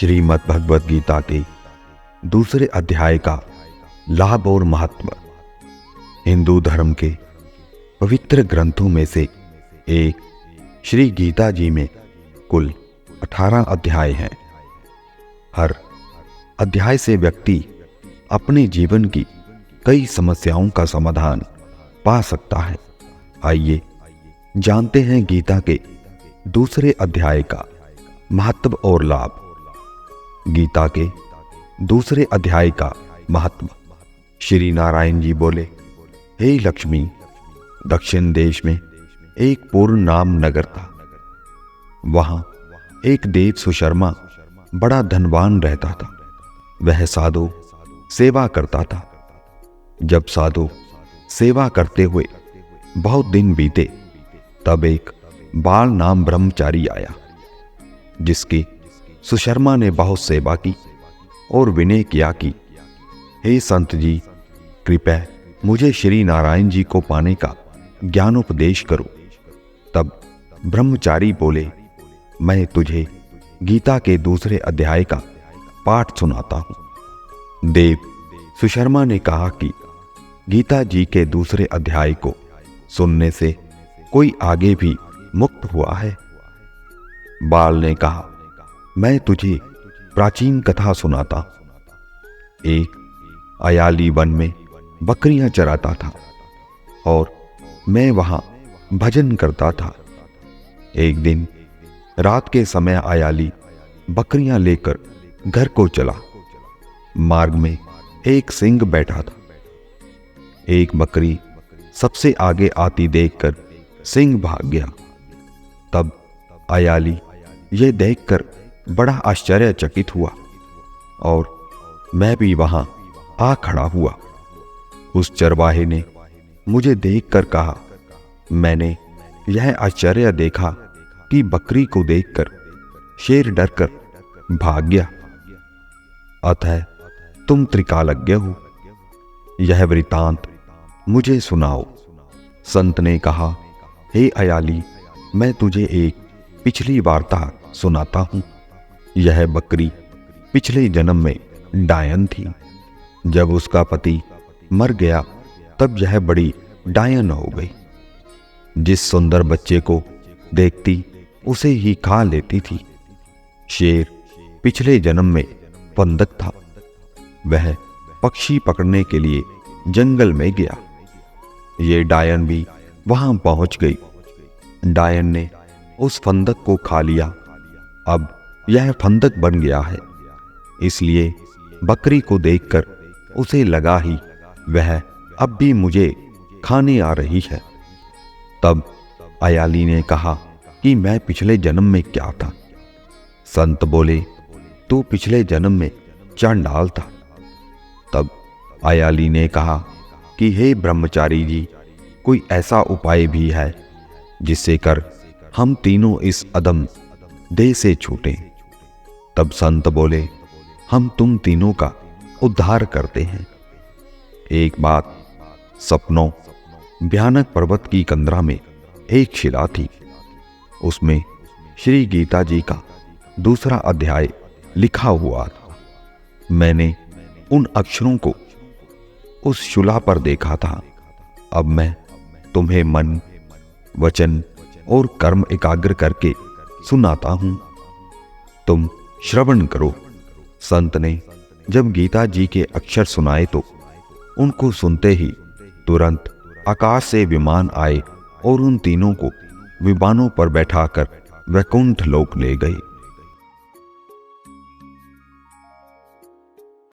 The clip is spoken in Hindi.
श्रीमद् भगवद गीता के दूसरे अध्याय का लाभ और महत्व। हिंदू धर्म के पवित्र ग्रंथों में से एक श्री गीता जी में कुल 18 अध्याय हैं। हर अध्याय से व्यक्ति अपने जीवन की कई समस्याओं का समाधान पा सकता है। आइए जानते हैं गीता के दूसरे अध्याय का महत्व और लाभ। गीता के दूसरे अध्याय का महत्व। श्री नारायण जी बोले, हे लक्ष्मी, दक्षिण देश में एक पूर्ण नाम नगर था। वहां एक देव सुशर्मा बड़ा धनवान रहता था। वह साधु सेवा करता था। जब साधु सेवा करते हुए बहुत दिन बीते, तब एक बाल नाम ब्रह्मचारी आया, जिसकी सुशर्मा ने बहुत सेवा की और विनय किया कि हे संत जी, कृपया मुझे श्री नारायण जी को पाने का ज्ञानोपदेश करो। तब ब्रह्मचारी बोले, मैं तुझे गीता के दूसरे अध्याय का पाठ सुनाता हूं। देव सुशर्मा ने कहा कि गीता जी के दूसरे अध्याय को सुनने से कोई आगे भी मुक्त हुआ है। बाल ने कहा, मैं तुझे प्राचीन कथा सुनाता। एक अयाली वन में बकरियां चराता था और मैं वहां भजन करता था। एक दिन रात के समय अयाली बकरियां लेकर घर को चला। मार्ग में एक सिंह बैठा था। एक बकरी सबसे आगे आती देखकर सिंह भाग गया। तब अयाली यह देखकर बड़ा आश्चर्यचकित हुआ और मैं भी वहां आ खड़ा हुआ। उस चरवाहे ने मुझे देखकर कहा, मैंने यह आश्चर्य देखा कि बकरी को देखकर शेर डरकर भाग गया। अतः तुम त्रिकालज्ञ हो, यह वृतांत मुझे सुनाओ। संत ने कहा, हे अयाली, मैं तुझे एक पिछली वार्ता सुनाता हूं। यह बकरी पिछले जन्म में डायन थी। जब उसका पति मर गया, तब यह बड़ी डायन हो गई। जिस सुंदर बच्चे को देखती उसे ही खा लेती थी। शेर पिछले जन्म में फंदक था। वह पक्षी पकड़ने के लिए जंगल में गया। ये डायन भी वहां पहुंच गई। डायन ने उस फंदक को खा लिया। अब यह फंदक बन गया है, इसलिए बकरी को देखकर उसे लगा ही वह अब भी मुझे खाने आ रही है। तब अयाली ने कहा कि मैं पिछले जन्म में क्या था। संत बोले, तू पिछले जन्म में चांडाल था। तब अयाली ने कहा कि हे ब्रह्मचारी जी, कोई ऐसा उपाय भी है जिससे कर हम तीनों इस अदम देह से छूटें। तब संत बोले, हम तुम तीनों का उद्धार करते हैं। एक बात, सपनों भयानक पर्वत की कंदरा में एक शिला थी। उसमें श्री गीता जी का दूसरा अध्याय लिखा हुआ था। मैंने उन अक्षरों को उस शिला पर देखा था। अब मैं तुम्हें मन, वचन और कर्म एकाग्र करके सुनाता हूं। तुम श्रवण करो। संत ने जब गीता जी के अक्षर सुनाए तो उनको सुनते ही तुरंत आकाश से विमान आए और उन तीनों को विमानों पर बैठाकर वैकुंठ लोक ले गए।